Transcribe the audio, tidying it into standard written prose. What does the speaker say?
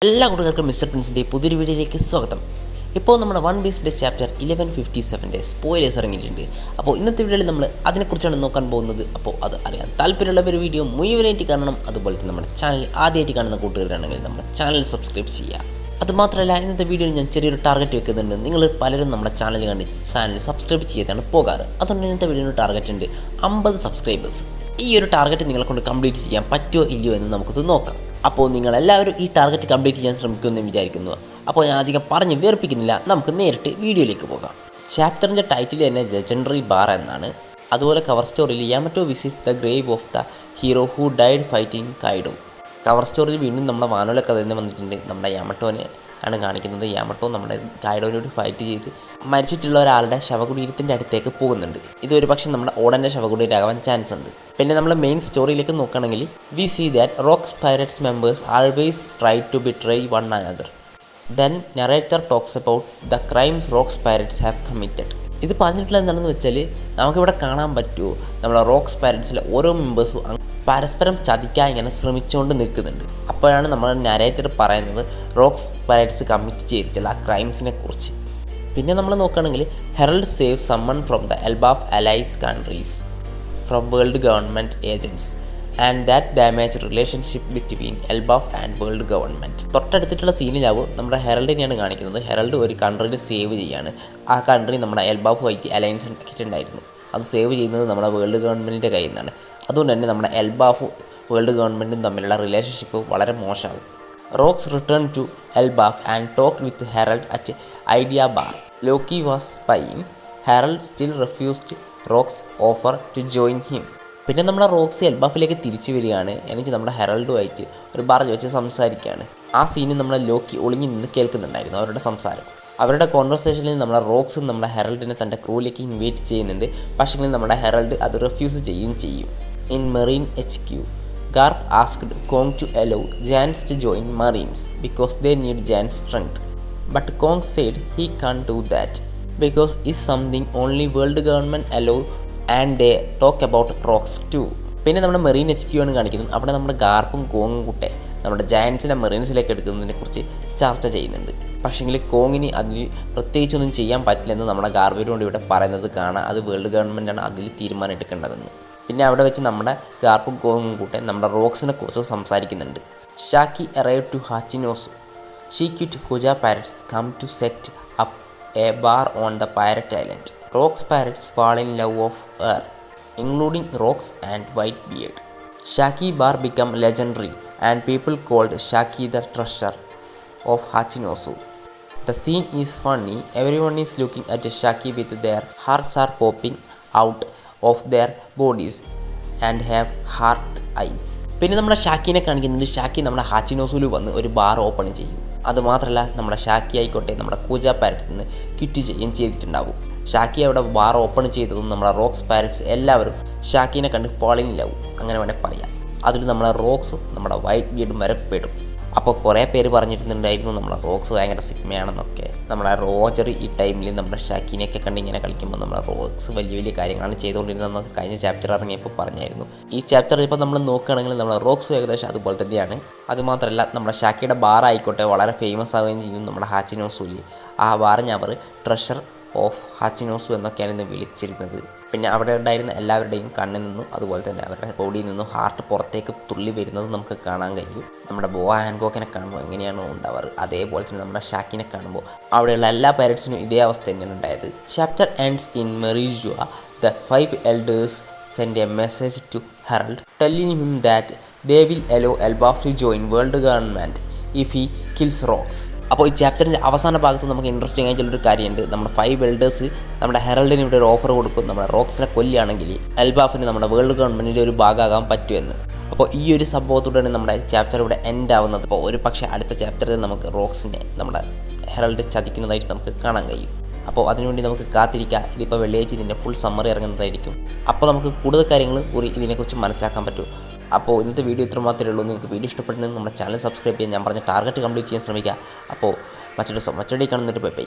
എല്ലാ കൂട്ടുകാർക്കും മിസ്റ്റർ പ്രിൻസിൻ്റെ പുതിയൊരു വീഡിയോയിലേക്ക് സ്വാഗതം. ഇപ്പോൾ നമ്മുടെ വൺ പീസിൻ്റെ ചാപ്റ്റർ 1157 സ്പോയിലേഴ്സ് ഇറങ്ങിയിട്ടുണ്ട്. അപ്പോൾ ഇന്നത്തെ വീഡിയോയിൽ നമ്മൾ അതിനെക്കുറിച്ചാണ് നോക്കാൻ പോകുന്നത്. അപ്പോൾ അത് അറിയാൻ താല്പര്യമുള്ള ഒരു വീഡിയോ മുഴുവനായിട്ട് കാണണം. അതുപോലെ തന്നെ നമ്മുടെ ചാനൽ ആദ്യമായിട്ട് കാണുന്ന കൂട്ടുകാരാണെങ്കിൽ നമ്മുടെ ചാനൽ സബ്സ്ക്രൈബ് ചെയ്യുക. അതുമാത്രമല്ല, ഇന്നത്തെ വീഡിയോയിൽ ഞാൻ ചെറിയൊരു ടാർഗറ്റ് വെക്കുന്നുണ്ട്. നിങ്ങൾ പലരും നമ്മുടെ ചാനൽ കണ്ട് ചാനൽ സബ്സ്ക്രൈബ് ചെയ്താണ് പോകാറ്. അതുകൊണ്ട് ഇന്നത്തെ വീഡിയോയിൽ ടാർഗറ്റ് ഉണ്ട് 50 സബ്സ്ക്രൈബേഴ്സ്. ഈ ഒരു ടാർഗറ്റ് നിങ്ങളെ കൊണ്ട് കംപ്ലീറ്റ് ചെയ്യാൻ പറ്റുമോ ഇല്ലയോ എന്ന് നമുക്കത് നോക്കാം. അപ്പോൾ നിങ്ങളെല്ലാവരും ഈ ടാർഗറ്റ് കംപ്ലീറ്റ് ചെയ്യാൻ ശ്രമിക്കുമെന്ന് വിചാരിക്കുന്നു. അപ്പോൾ ഞാൻ അധികം പറഞ്ഞ് വേർപ്പിക്കുന്നില്ല, നമുക്ക് നേരിട്ട് വീഡിയോയിലേക്ക് പോകാം. ചാപ്റ്ററിൻ്റെ ടൈറ്റിൽ തന്നെ ലെജൻഡറി ബാർ എന്നാണ്. അതുപോലെ കവർ സ്റ്റോറിയിൽ Yamato visits the grave of the hero who died fighting Kaido. Cover സ്റ്റോറിൽ വീണ്ടും നമ്മുടെ വാനോല കഥ തന്നെ വന്നിട്ടുണ്ട്. നമ്മുടെ യാമറ്റോനെ ആണ് കാണിക്കുന്നത്. യാമട്ടോ നമ്മുടെ കൈഡോനോട് ഫൈറ്റ് ചെയ്ത് മരിച്ചിട്ടുള്ള ഒരാളുടെ ശവകുടീരത്തിൻ്റെ അടുത്തേക്ക് പോകുന്നുണ്ട്. ഇതൊരു പക്ഷേ നമ്മുടെ ഓടൻ്റെ ശവകുടീരമാകാൻ ചാൻസ് ഉണ്ട്. പിന്നെ നമ്മൾ മെയിൻ സ്റ്റോറിയിലേക്ക് നോക്കുകയാണെങ്കിൽ we see that Rocks Pirates members always try to betray one another. Then narrator talks about the crimes Rocks Pirates have committed. ഇത് പറഞ്ഞിട്ടുള്ള എന്താണെന്ന് വെച്ചാൽ, നമുക്കിവിടെ കാണാൻ പറ്റുമോ നമ്മുടെ റോക്സ് പൈററ്റ്സിലെ ഓരോ മെമ്പേഴ്സും പരസ്പരം ചതിക്കാൻ ഇങ്ങനെ ശ്രമിച്ചുകൊണ്ട് നിൽക്കുന്നുണ്ട്. അപ്പോഴാണ് നമ്മൾ നരേറ്റർ പറയുന്നത് റോക്സ് പൈററ്റ്സ് കമ്മിറ്റ് ചെയ്തിട്ടുള്ള ആ ക്രൈംസിനെ കുറിച്ച്. പിന്നെ നമ്മൾ നോക്കുകയാണെങ്കിൽ Harald save summon from the Elbaf allies countries from world government agents and that damage relationship between Elbaf and world government. തൊട്ടടുത്തിട്ടുള്ള സീനിലാവും നമ്മുടെ ഹെറൽഡിനെയാണ് കാണിക്കുന്നത്. ഹെറൽഡ് ഒരു കൺട്രീനെ സേവ് ചെയ്യാണ്. ആ കൺട്രി നമ്മുടെ എൽബാഫുമായിട്ട് അലയൻസ് ഉണ്ടാക്കിയിട്ടുണ്ടായിരുന്നു. അത് സേവ് ചെയ്യുന്നത് നമ്മുടെ വേൾഡ് ഗവൺമെൻറ്റിൻ്റെ കയ്യിൽ നിന്നാണ്. അതുകൊണ്ട് തന്നെ നമ്മുടെ എൽബാഫും വേൾഡ് ഗവൺമെൻറ്റും തമ്മിലുള്ള റിലേഷൻഷിപ്പ് വളരെ മോശമാകും. Rocks return to Elbaf and talk with Harald at idea bar. Loki was spying. Harald still refused Rocks offer to join him. പിന്നെ നമ്മുടെ റോക്സി എൽബാഫിലേക്ക് തിരിച്ചു വരികയാണ്. എനിക്ക് നമ്മുടെ ഹെറൽഡുമായിട്ട് ഒരു ബാർ വെച്ച് സംസാരിക്കുകയാണ്. ആ സീനിൽ നമ്മളെ ലോക്കി ഒളിഞ്ഞു നിന്ന് കേൾക്കുന്നുണ്ടായിരുന്നു അവരുടെ സംസാരം. അവരുടെ കോൺവെർസേഷനിൽ നമ്മുടെ റോക്സ് നമ്മുടെ ഹെറൽഡിനെ തൻ്റെ ക്രൂവിലേക്ക് ഇൻവൈറ്റ് ചെയ്യുന്നുണ്ട്. പക്ഷേ നമ്മുടെ ഹെറൽഡ് അത് റിഫ്യൂസ് ചെയ്യുകയും ചെയ്യും. In Marine HQ, Garp asked Kong to allow Jans to join Marines because they need Jan's strength. But Kong said he can't do that because it's something only world government allow and they talk about rocks too. പിന്നെ നമ്മുടെ marine HQ ആണ് കാണിക്കുന്നത്. അവിടെ നമ്മുടെ ഗാർപ്പും കോങ്ങും കൂട്ടെ നമ്മുടെ ജയൻസിനെ മെറീൻസിലേക്ക് എടുക്കുന്നതിനെ കുറിച്ച് ചർച്ച ചെയ്യുന്നുണ്ട്. പക്ഷേങ്കിൽ കോങ്ങിന് അതിൽ പ്രത്യേകിച്ചൊന്നും ചെയ്യാൻ പറ്റില്ലെന്ന് നമ്മുടെ ഗാർബിനോട് ഇവിടെ പറയുന്നത് കാണാം. അത് വേൾഡ് ഗവൺമെൻറ്റാണ് അതിൽ തീരുമാനം എടുക്കേണ്ടതെന്ന്. പിന്നെ അവിടെ വെച്ച് നമ്മുടെ ഗാർപ്പും കോങ്ങും കൂട്ടെ നമ്മുടെ റോക്സിനെ കുറിച്ച് സംസാരിക്കുന്നുണ്ട്. Shakky arrive to Hachinosu. She quit Kuja pirates come to set up a bar on the pirate island. Rocks pirates fall in love of her including Rocks and white beard. Shakky bar become legendary and people called Shakky the treasure of Hachinosu. The scene is funny. Everyone is looking at Shaki with their hearts are popping out of their bodies and have heart eyes. പിന്നെ നമ്മുടെ ഷാക്കിനെ കാണിക്കുന്നുണ്ട്. ഷാക്കി നമ്മുടെ ഹാച്ചിനോസുൽ വന്ന് ഒരു bar open ചെയ്യും. അതുമാത്രമല്ല നമ്മുടെ ഷാക്കി ആയിക്കോട്ടെ നമ്മുടെ കൂജ പാരറ്റ്സിൽ നിന്ന് ക്വിറ്റ് ചെയ്യുകയും ചെയ്തിട്ടുണ്ടാവും. ഷാക്കി അവിടെ ബാർ ഓപ്പൺ ചെയ്തതും നമ്മുടെ റോക്സ് പാരറ്റ്സ് എല്ലാവരും ഷാക്കിനെ കണ്ട് ഫോളിൻ ലവ് അങ്ങനെ വേണേൽ പറയാം. അതിൽ നമ്മുടെ റോക്സും നമ്മുടെ വൈറ്റ് ബീഡും വരെ പെടും. അപ്പോൾ കുറേ പേര് പറഞ്ഞിട്ടുണ്ടായിരുന്നു നമ്മുടെ റോക്സ് ഭയങ്കര സിഗ്മയാണെന്നൊക്കെ. നമ്മുടെ റോജർ ഈ ടൈമിൽ നമ്മുടെ ഷാക്കിനെയൊക്കെ കണ്ട് ഇങ്ങനെ കളിക്കുമ്പോൾ നമ്മുടെ റോക്സ് വലിയ വലിയ കാര്യങ്ങളാണ് ചെയ്തുകൊണ്ടിരുന്നതെന്നൊക്കെ കഴിഞ്ഞ ചാപ്റ്റർ ഇറങ്ങിയപ്പോൾ പറഞ്ഞായിരുന്നു. ഈ ചാപ്റ്റർ ഇപ്പോൾ നമ്മൾ നോക്കുകയാണെങ്കിൽ നമ്മുടെ റോക്സ് ഏകദേശം അതുപോലെ തന്നെയാണ്. അതുമാത്രമല്ല നമ്മുടെ ഷാക്കിയുടെ ബാർ ആയിക്കോട്ടെ വളരെ ഫേമസ് ആവുകയും ചെയ്യും. നമ്മുടെ ഹാച്ചിനോസുലി ആ ബാറിനെ അവർ ട്രഷർ ഓഫ് ഹാച്ചിനോസു എന്നൊക്കെയാണ് ഇന്ന് വിളിച്ചിരുന്നത്. പിന്നെ അവിടെ ഉണ്ടായിരുന്ന എല്ലാവരുടെയും കണ്ണിൽ നിന്നും അതുപോലെ തന്നെ അവരുടെ ബോഡിയിൽ നിന്നും ഹാർട്ട് പുറത്തേക്ക് തുള്ളി വരുന്നത് നമുക്ക് കാണാൻ കഴിയും. നമ്മുടെ ബോ ഹാൻകോക്കിനെ കാണുമ്പോൾ എങ്ങനെയാണോ ഉണ്ടാവാറ് അതേപോലെ തന്നെ നമ്മുടെ ഷാക്കിനെ കാണുമ്പോൾ അവിടെയുള്ള എല്ലാ പൈററ്റ്സിനും ഇതേ അവസ്ഥ തന്നെയാണ് ഉണ്ടായത്. Chapter ends in Mariejois. The 5 elders send a message to Harald telling him that they will allow Elbaf to join world government if he kills Rocks. അപ്പോൾ ഈ ചാപ്റ്ററിൻ്റെ അവസാന ഭാഗത്ത് നമുക്ക് ഇൻട്രസ്റ്റിംഗ് ആയിട്ടുള്ളൊരു കാര്യമുണ്ട്. നമ്മുടെ 5 elders നമ്മുടെ ഹെറൽഡിന് ഇവിടെ ഒരു ഓഫർ കൊടുക്കും. നമ്മുടെ റോക്സിനെ കൊല്ലുകയാണെങ്കിൽ എൽബാഫിന് നമ്മുടെ വേൾഡ് ഗവൺമെൻറ്റിൻ്റെ ഒരു ഭാഗമാകാൻ പറ്റുമെന്ന്. അപ്പോൾ ഈ ഒരു സംഭവത്തോടെയാണ് നമ്മുടെ ചാപ്റ്റർ ഇവിടെ എൻഡ് ആവുന്നത്. അപ്പോൾ ഒരു പക്ഷേ അടുത്ത ചാപ്റ്ററിൽ നമുക്ക് റോക്സിനെ നമ്മുടെ ഹെറൽഡ് ചതിക്കുന്നതായിട്ട് നമുക്ക് കാണാൻ കഴിയും. അപ്പോൾ അതിനുവേണ്ടി നമുക്ക് കാത്തിരിക്കുക. ഇതിപ്പോൾ വെള്ളിയാഴ്ച ഇതിൻ്റെ ഫുൾ സമ്മറി ഇറങ്ങുന്നതായിരിക്കും. അപ്പോൾ നമുക്ക് കൂടുതൽ കാര്യങ്ങൾ കൂടി ഇതിനെക്കുറിച്ച് മനസ്സിലാക്കാൻ പറ്റും. അപ്പോൾ ഇന്നത്തെ വീഡിയോ ഇത്ര മാത്രമേ ഉള്ളൂ. നിങ്ങൾക്ക് വീഡിയോ ഇഷ്ടപ്പെട്ടെങ്കിൽ നമ്മുടെ ചാനൽ സബ്സ്ക്രൈബ് ചെയ്യാൻ, ഞാൻ പറഞ്ഞ ടാർഗറ്റ് കംപ്ലീറ്റ് ചെയ്യാൻ ശ്രമിക്കുക. അപ്പോൾ മറ്റൊരു കാണുന്നൊരു ബൈ.